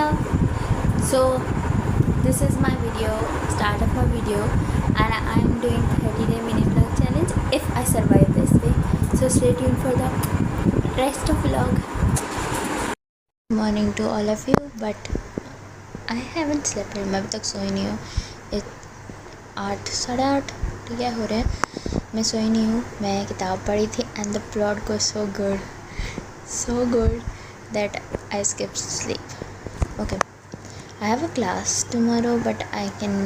Hello. So this is my video, start of my video, and I am doing 30-day mini vlog challenge if I survive this way. So stay tuned for the rest of vlog. Morning to all of you, but I haven't slept yet. मैं अभी तक सोई नहीं हूँ. 8 साढ़े 8 ठीक है हो रहे हैं. मैं सोई नहीं हूँ. मैं किताब पढ़ी थी and the plot was so good that I skipped sleep. Okay, I have a class tomorrow, but I can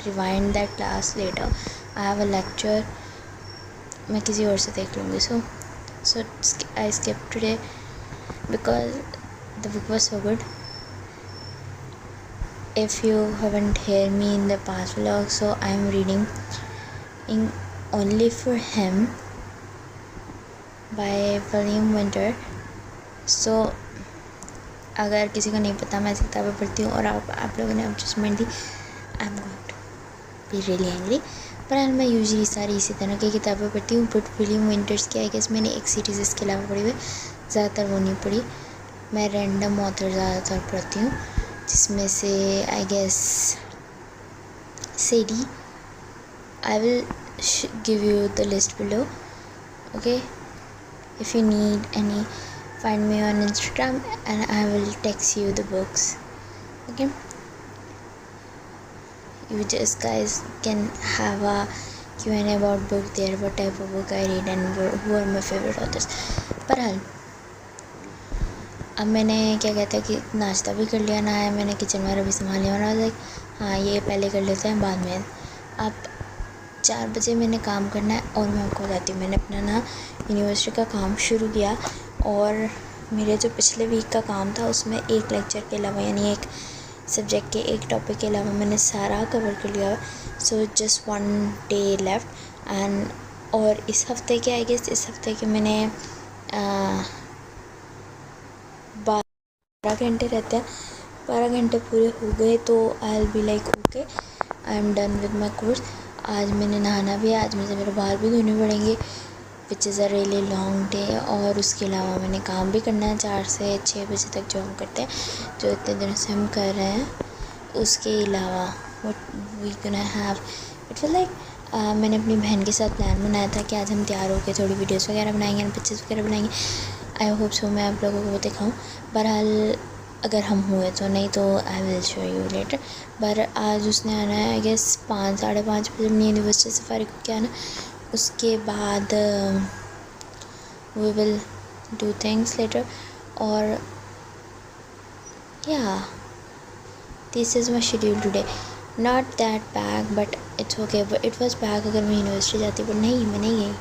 rewind that class later. I have a lecture. मैं किसी और से देख लूँगी. So I skipped today because the book was so good. If you haven't heard me in the past vlog, so I am reading in Only for Him by William Winter. So अगर किसी को नहीं पता मैं ऐसी किताबें पढ़ती हूँ और आप लोगों ने जजमेंट दी, I am going to be really angry. पर मैं यूजली सारी इसी तरह की किताबें पढ़ती हूँ. बट विलियम विंटर्स की आई गेस मैंने एक सीरीज़ इसके अलावा पढ़ी हुई, ज़्यादातर वो नहीं पढ़ी. मैं रैंडम ऑथर ज़्यादातर पढ़ती हूँ, जिसमें से आई गेस सेडी. I will give you the list below. Okay, if you need any, find me on Instagram and I will text you the books. Okay, you just guys can have a Q&A about book there, what type of book I read and who are my favorite authors. पर हाल अब मैंने क्या कहता है कि नाश्ता भी कर लिया, ना है मैंने किचन वगैरह भी संभाल लिया. और लाइक हाँ ये पहले कर लेते हैं बाद में. अब 4 बजे मैंने काम करना है और मैं आपको बताती हूँ. मैंने अपना ना यूनिवर्सिटी का काम शुरू किया और मेरे जो पिछले वीक का काम था उसमें एक लेक्चर के अलावा यानी एक सब्जेक्ट के एक टॉपिक के अलावा मैंने सारा कवर कर लिया. So just 1 day left and और इस हफ्ते के आई गेस इस हफ्ते के मैंने 12 घंटे रहते हैं. 12 घंटे पूरे हो गए तो I will be like okay, I am done with my course. आज मैंने नहाना भी है, आज मुझे मेरे बाल भी धोने पड़ेंगे, which is a really long day. और उसके अलावा मैंने काम भी करना है 4 से 6 बजे तक जो हम करते हैं, जो इतने दिनों से हम कर रहे हैं. उसके अलावा what we gonna have it was like मैंने अपनी बहन के साथ प्लान बनाया था कि आज हम तैयार होकर थोड़ी वीडियोस वगैरह बनाएंगे और पिक्चर्स वगैरह बनाएंगे. आई होप सो मैं आप लोगों को वो दिखाऊँ. बहरहाल अगर हम हुए तो, नहीं तो I will show you later. पर आज उसने आना है आई गेस 5 साढ़े 5 बजे अपनी यूनिवर्सिटी से फारिग होकर आना. उसके बाद we will do things later. और या this is my schedule today. Not that packed but it's okay. It was packed अगर मैं यूनिवर्सिटी जाती, पर नहीं मैं नहीं गई.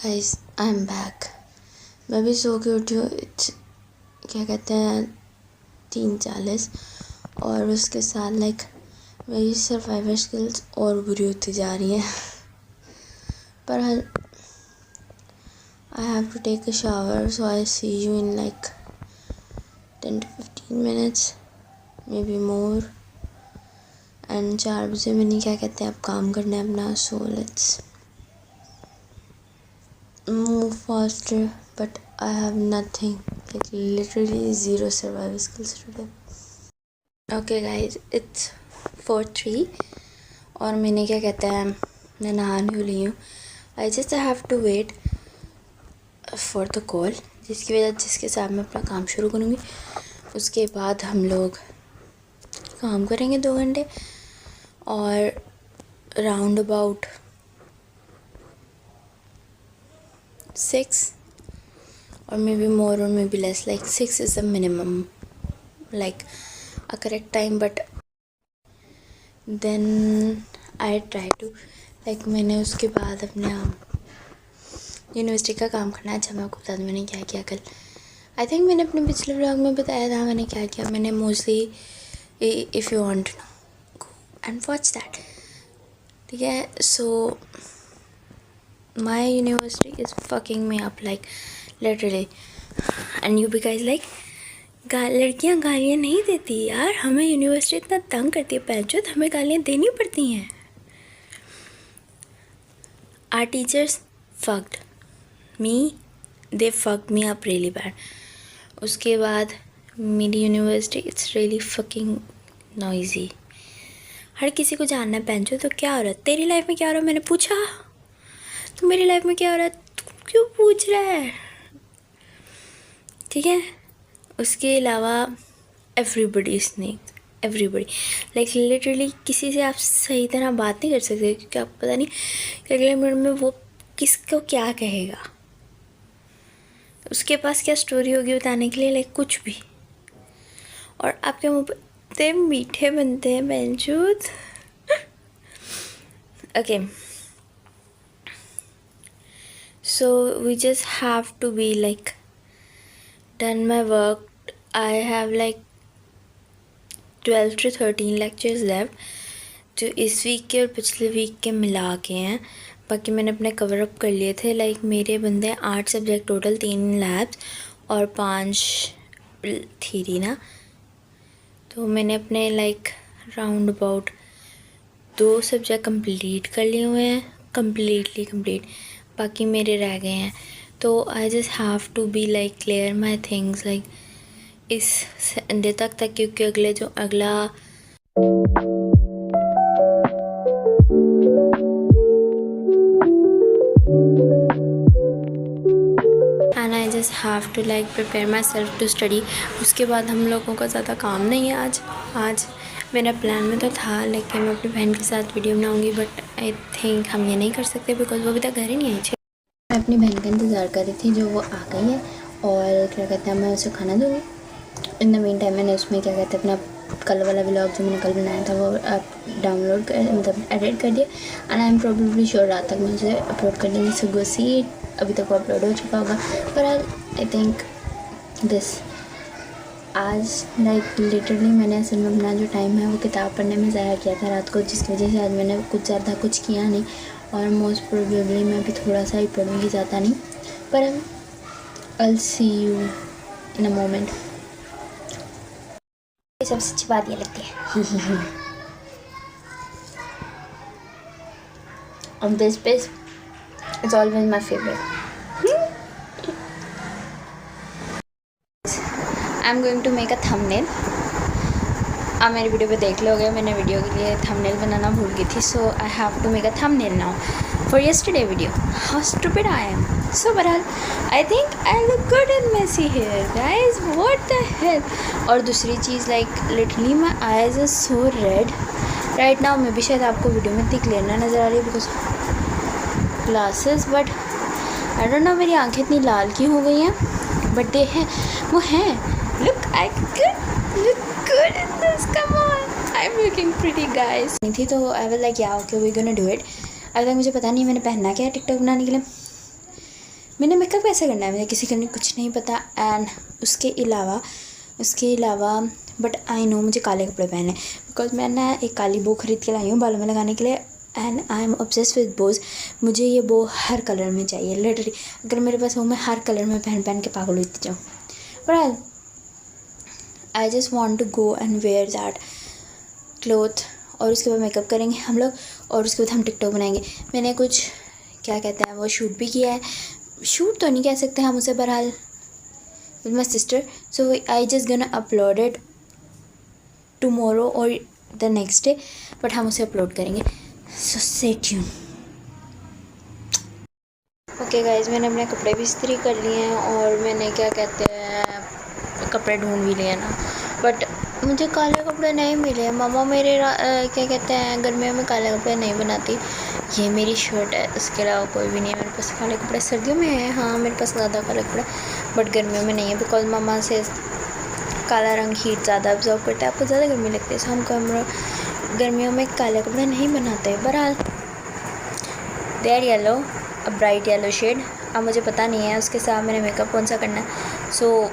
Guys I am back. मैं भी सो के उठी हूँ. क्या कहते हैं 3:40 और उसके साथ लाइक मेरी सर्वाइवल स्किल्स और बुरी होती जा रही हैं. पर I have to take a shower, so I see you in like 10 to 15 minutes maybe more. And 4 बजे मैंने क्या कहते हैं अब काम करना है अपना. So let's move faster, but I have nothing, like literally 0 survival skills today. Okay guys, it's 4:03 और मैंने क्या कहता है मैं नहाने वाली हूँ. I just have to wait for the call, जिसके साथ मैं अपना काम शुरू करूँगी. उसके बाद हम लोग काम करेंगे 2 घंटे और round about 6 or maybe more or maybe less. Like 6 is the minimum, like a correct time. But then I try to like मैंने उसके बाद अपने यूनिवर्सिटी का काम करना है. अच्छा मैं आपको बता दूँ मैंने क्या किया कल. आई थिंक मैंने अपने पिछले व्लॉग में बताया था मैंने क्या किया. मैंने mostly if you want to know go and watch that. ठीक है. सो my university is fucking me up like literally, and you guys like लड़कियां गालियाँ नहीं देती यार, हमें यूनिवर्सिटी इतना तंग करती है पैंचो, तो हमें गालियाँ देनी पड़ती हैं। Our teachers fucked me, they fucked me up really bad. उसके बाद मेरी university it's really fucking noisy. हर किसी को जानना है पैंचो, तो क्या हो रहा है तेरी लाइफ में, क्या हो रहा है मैंने पूछा, तो मेरी लाइफ में क्या हो रहा है तू क्यों पूछ रहा है, ठीक है। उसके अलावा everybody snake, everybody like literally किसी से आप सही तरह बात नहीं कर सकते, क्योंकि आपको पता नहीं कि अगले मिनट में वो किसको क्या कहेगा, उसके पास क्या स्टोरी होगी बताने के लिए, लाइक कुछ भी। और आपके मुँह पे इतने मीठे बनते हैं बेंचूत। Okay, so we just have to be like done my work. I have like 12 to 13 lectures left, जो इस वीक के और पिछले वीक के मिला के हैं। बाकी मैंने अपने कवर अप कर लिए थे। लाइक मेरे बंदे 8 सब्जेक्ट टोटल, 3 लैब्स और 5 थीरी ना, तो मैंने अपने like round about 2 subject complete कर लिए हुए हैं, कम्प्लीटली कंप्लीट, बाकी मेरे रह गए हैं। तो I just have to be like clear my things like इस संडे तक, क्योंकि अगला and I just have to like prepare myself to study. उसके बाद हम लोगों का ज़्यादा काम नहीं है आज मेरा प्लान में तो था, लेकिन मैं अपनी बहन के साथ वीडियो बनाऊंगी, बट आई थिंक हम ये नहीं कर सकते बिकॉज वो अभी तक घर ही नहीं आई। मैं अपनी बहन का इंतज़ार कर रही थी जो वो आ गई है, और क्या कहते हैं मैं उसे खाना दूँगी। इन द मीन टाइम मैंने उसमें क्या कहते हैं अपना कल वाला व्लॉग जो मैंने कल बनाया था वो डाउनलोड कर मतलब एडिट कर दिया, and I M probably sure रात तक मैं उसे अपलोड कर दूँगी। सो गो सी, अभी तक वो अपलोड हो चुका होगा, पर आई थिंक दिस आज लाइक लिटरली मैंने असल में अपना जो टाइम है वो किताब पढ़ने में ज़ाया किया था रात को, जिसकी वजह से आज मैंने कुछ ज़्यादा कुछ किया नहीं, और मोस्ट प्रोबेबली मैं भी थोड़ा सा ही पढ़ूँगी, ज़्यादा नहीं, पर I'll see you in a moment। सबसे अच्छी बात ये लगती है on this page it's always my favorite। I'm going to make a thumbnail। आप मेरी वीडियो पे देख लोगे, मैंने वीडियो के लिए थंबनेल बनाना भूल गई थी, so I have to make a thumbnail now for yesterday video. How stupid I am. So बहरहाल I think I look good in messy hair guys, what the hell. और दूसरी चीज़ like literally my eyes are so red right now. मैं भी शायद आपको video में इतनी क्लियर ना नज़र आ रही है because glasses, but I don't know मेरी आँखें इतनी लाल क्यों हो गई हैं, बट दे हैं वो हैं। Look I look good in this, come on, I'm looking pretty guys। नहीं थी तो I was like yeah okay we're gonna do it। अभी तक मुझे पता नहीं मैंने पहनना क्या है टिकटॉक बनाने के लिए, मैंने मेकअप कैसे करना है मुझे किसी का कुछ नहीं पता। एंड उसके अलावा बट आई नो मुझे काले कपड़े पहने, बिकॉज मैं ना एक काली बो खरीद के लाई हूँ बालों में लगाने के लिए, and I am obsessed with bows. मुझे ये बो हर कलर में चाहिए लिटरली, अगर मेरे पास हो मैं हर कलर में पहन के पागल होती जाऊँ, but I just want to go and wear that cloth. और उसके बाद मेकअप करेंगे हम लोग, और उसके बाद हम टिकटॉक बनाएंगे। मैंने कुछ क्या कहते हैं वो शूट भी किया है, शूट तो नहीं कह सकते हम उसे, बहरहाल with my sister. So I just gonna upload it tomorrow और द नेक्स्ट डे, बट हम उसे अपलोड करेंगे, so stay tune. Okay guys, मैंने अपने कपड़े भी इस्त्री कर लिए हैं, और मैंने क्या कहते हैं कपड़े ढूंढ भी लिए ना, बट मुझे काले कपड़े नहीं मिले। मामा मेरे क्या कहते हैं गर्मियों में काले कपड़े नहीं बनाती। ये मेरी शर्ट है, इसके अलावा कोई भी नहीं है मेरे पास काले कपड़े। सर्दियों में है हाँ मेरे पास ज़्यादा काले कपड़े, बट गर्मियों में नहीं है, बिकॉज मामा से काला रंग हीट ज़्यादा ऑब्जॉर्व करता है, आपको ज़्यादा गर्मी लगती है, सो हम गर्मियों में काले कपड़े नहीं बनाते। बहरहाल there yellow, a bright yellow shade. अब मुझे पता नहीं है उसके साथ मैंने मेकअप कौन सा करना है, सो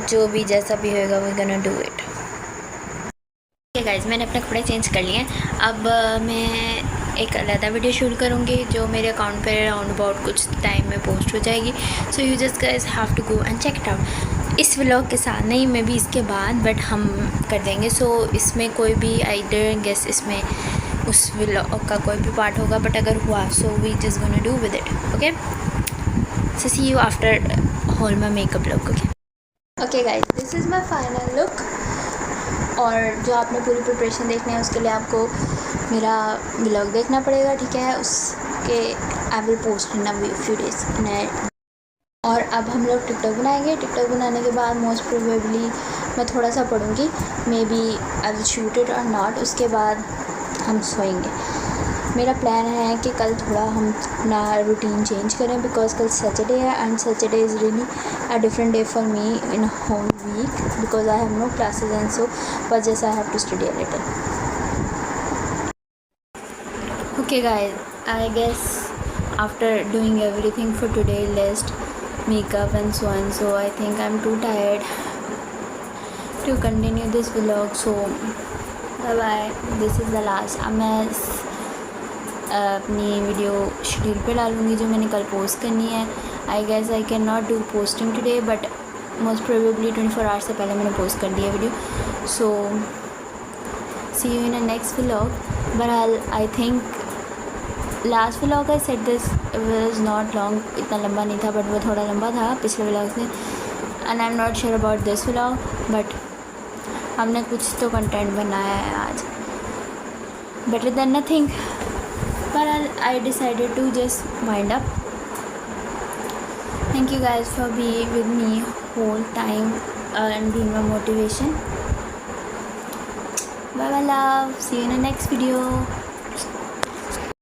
जो भी जैसा भी होएगा we gonna do it. Okay guys, मैंने अपने कपड़े चेंज कर लिए हैं। अब मैं एक अलग वीडियो शूट करूँगी जो मेरे अकाउंट पे राउंड अबाउट कुछ टाइम में पोस्ट हो जाएगी, so you just guys have to go and check it out. इस व्लॉग के साथ नहीं, मे बी इसके बाद, बट हम कर देंगे। सो इसमें कोई भी आई डोंट गेस इसमें उस व्लॉग का कोई भी पार्ट होगा, बट अगर हुआ so we just gonna do with it, okay. So see you after whole my makeup look, okay guys, this is my final look. और जो आपने पूरी प्रिपरेशन देखनी है उसके लिए आपको मेरा व्लॉग देखना पड़ेगा, ठीक है। उसके I will post in a few days. और अब हम लोग टिकटॉक बनाएंगे। टिकटॉक बनाने के बाद मोस्ट प्रोबेबली मैं थोड़ा सा पढ़ूँगी, maybe I will shoot it or not. उसके बाद हम सोएंगे। मेरा प्लान है कि कल थोड़ा हम अपना रूटीन चेंज करें, बिकॉज कल सैटरडे है and Saturday is really a different day for me in whole week, because I have no classes and so but just I have to study a little. Okay guys, I guess after doing everything for today list makeup and so I think I'm too tired to continue this vlog, so bye bye, this is the last। अब मैं अपनी video schedule पे डालूँगी जो मैंने कल post करनी है। I guess I can not do posting today, but most probably 24 hours से पहले मैंने पोस्ट कर दिया video. So see you in a next vlog. बहरहाल I think last vlog I set this was not long, इतना लंबा नहीं था, बट वो थोड़ा लंबा था पिछले व्लॉग से। And I am not sure about this vlog, but हमने कुछ तो कंटेंट बनाया है आज, better than nothing. But I decided to just wind up. Thank you guys for be with me whole time and being my motivation. Bye bye love, see you in the next video.